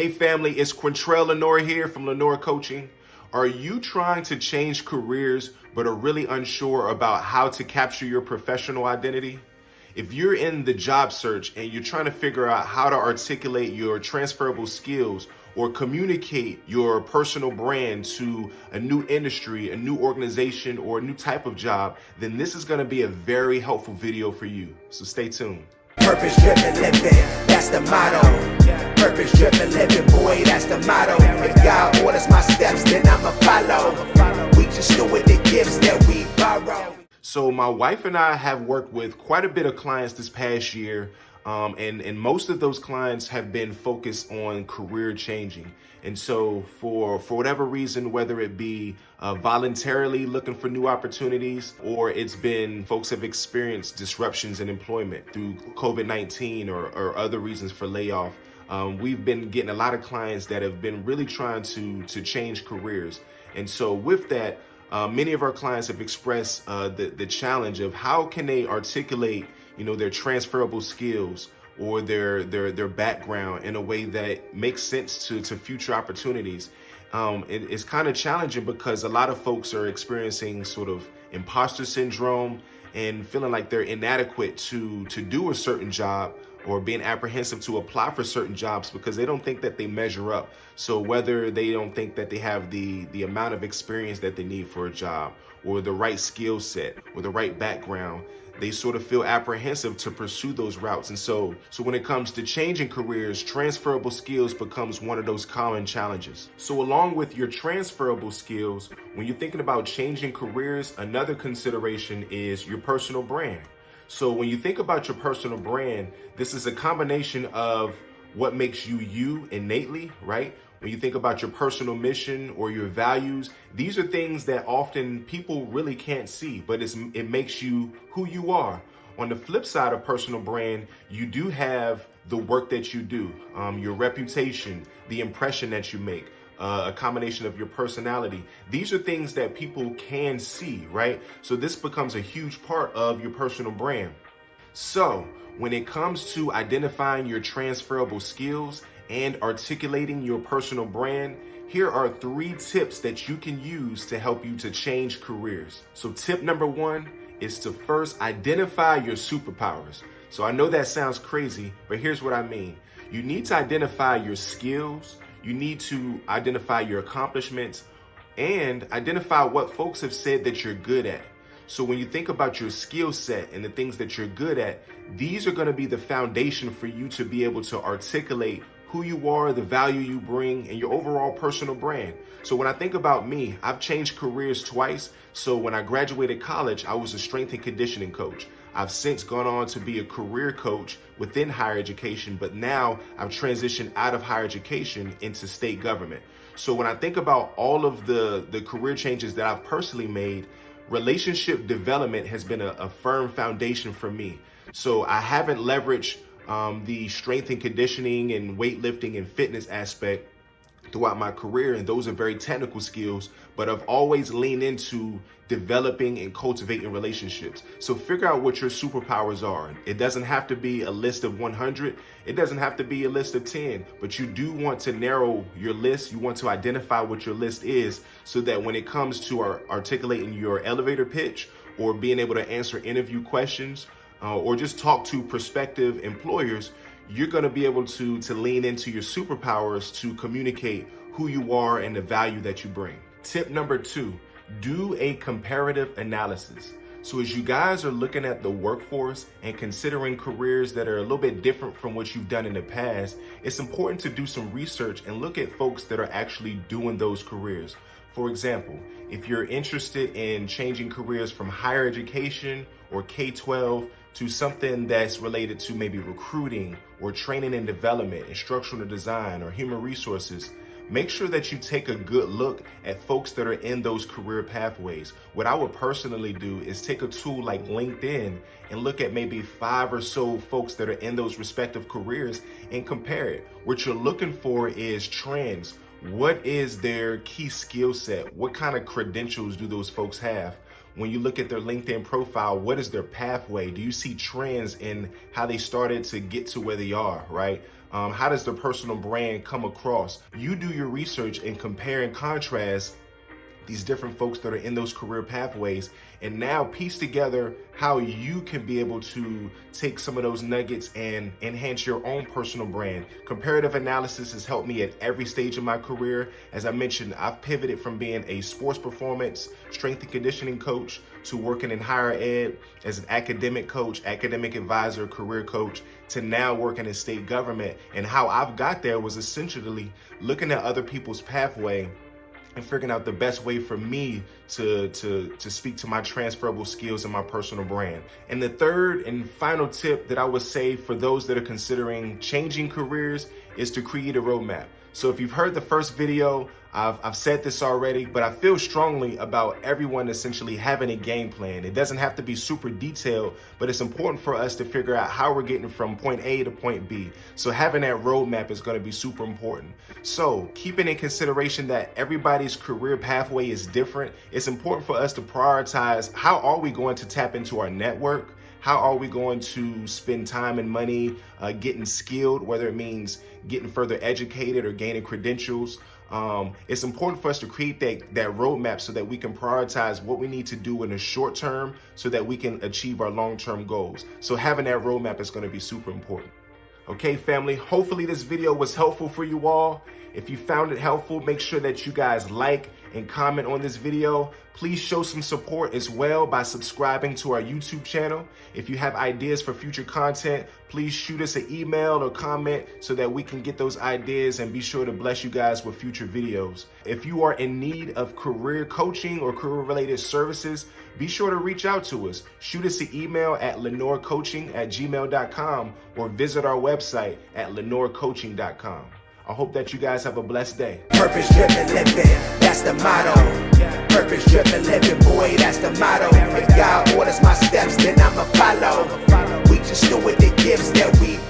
Hey family, it's Quintrel Lenore here from Lenore Coaching. Are you trying to change careers but are really unsure about how to capture your professional identity? If you're in the job search and you're trying to figure out how to articulate your transferable skills or communicate your personal brand to a new industry, a new organization, or a new type of job, then this is going to be a very helpful video for you. So stay tuned. Purpose-driven living, that's the motto. Purpose-driven living, boy, that's the motto. If God orders my steps, then I'ma follow. We just steward the gifts that we borrow. So my wife and I have worked with quite a bit of clients this past year, and most of those clients have been focused on career changing. And so for whatever reason, whether it be voluntarily looking for new opportunities, or it's been folks have experienced disruptions in employment through COVID-19 or other reasons for layoff, we've been getting a lot of clients that have been really trying to change careers. And so with that, many of our clients have expressed the challenge of how can they articulate, their transferable skills or their background in a way that makes sense to future opportunities. It's kind of challenging because a lot of folks are experiencing sort of imposter syndrome and feeling like they're inadequate to do a certain job, or being apprehensive to apply for certain jobs because they don't think that they measure up. So whether they don't think that they have the amount of experience that they need for a job, or the right skill set, or the right background, they sort of feel apprehensive to pursue those routes. And so when it comes to changing careers, transferable skills becomes one of those common challenges. So along with your transferable skills, when you're thinking about changing careers, another consideration is your personal brand. So when you think about your personal brand, this is a combination of what makes you you innately, right? When you think about your personal mission or your values, these are things that often people really can't see, but it makes you who you are. On the flip side of personal brand, you do have the work that you do, your reputation, the impression that you make, a combination of your personality. These are things that people can see, right? So this becomes a huge part of your personal brand. So when it comes to identifying your transferable skills and articulating your personal brand, here are 3 tips that you can use to help you to change careers. So tip number 1 is to first identify your superpowers. So I know that sounds crazy, but here's what I mean. You need to identify your skills, you need to identify your accomplishments, and identify what folks have said that you're good at. So when you think about your skill set and the things that you're good at, these are going to be the foundation for you to be able to articulate who you are, the value you bring, and your overall personal brand. So when I think about me, I've changed careers twice. So when I graduated college, I was a strength and conditioning coach. I've since gone on to be a career coach within higher education, but now I've transitioned out of higher education into state government. So when I think about all of the career changes that I've personally made, relationship development has been a firm foundation for me. So I haven't leveraged the strength and conditioning and weightlifting and fitness aspect throughout my career, and those are very technical skills, but I've always leaned into developing and cultivating relationships. So figure out what your superpowers are. It doesn't have to be a list of 100. It doesn't have to be a list of 10, but you do want to narrow your list. You want to identify what your list is so that when it comes to articulating your elevator pitch or being able to answer interview questions or just talk to prospective employers, you're going to be able to lean into your superpowers to communicate who you are and the value that you bring. Tip number 2, do a comparative analysis. So as you guys are looking at the workforce and considering careers that are a little bit different from what you've done in the past, it's important to do some research and look at folks that are actually doing those careers. For example, if you're interested in changing careers from higher education or K-12 to something that's related to maybe recruiting or training and development, instructional design, or human resources, make sure that you take a good look at folks that are in those career pathways. What I would personally do is take a tool like LinkedIn and look at maybe 5 or so folks that are in those respective careers and compare it. What you're looking for is trends. What is their key skill set? What kind of credentials do those folks have? When you look at their LinkedIn profile, what is their pathway? Do you see trends in how they started to get to where they are, right? How does the personal brand come across? You do your research and compare and contrast these different folks that are in those career pathways, and now piece together how you can be able to take some of those nuggets and enhance your own personal brand. Comparative analysis has helped me at every stage of my career. As I mentioned, I've pivoted from being a sports performance, strength and conditioning coach to working in higher ed as an academic coach, academic advisor, career coach, to now working in state government. And how I've got there was essentially looking at other people's pathway and figuring out the best way for me to speak to my transferable skills and my personal brand. And the third and final tip that I would say for those that are considering changing careers is to create a roadmap. So if you've heard the first video, I've said this already, but I feel strongly about everyone essentially having a game plan. It doesn't have to be super detailed, but it's important for us to figure out how we're getting from point A to point B. So having that roadmap is going to be super important. So keeping in consideration that everybody's career pathway is different, it's important for us to prioritize how are we going to tap into our network? How are we going to spend time and money getting skilled, whether it means getting further educated or gaining credentials? It's important for us to create that roadmap so that we can prioritize what we need to do in the short term so that we can achieve our long-term goals. So having that roadmap is going to be super important. Okay, family, hopefully this video was helpful for you all. If you found it helpful, make sure that you guys like and comment on this video. Please show some support as well by subscribing to our YouTube channel. If you have ideas for future content, please shoot us an email or comment so that we can get those ideas and be sure to bless you guys with future videos. If you are in need of career coaching or career-related services, be sure to reach out to us. Shoot us an email at lenorecoaching@gmail.com or visit our website at lenorecoaching.com. I hope that you guys have a blessed day. Purpose-driven living, that's the motto. Purpose-driven living, boy, that's the motto. If God orders my steps, then I'ma follow. We just do with the gifts that we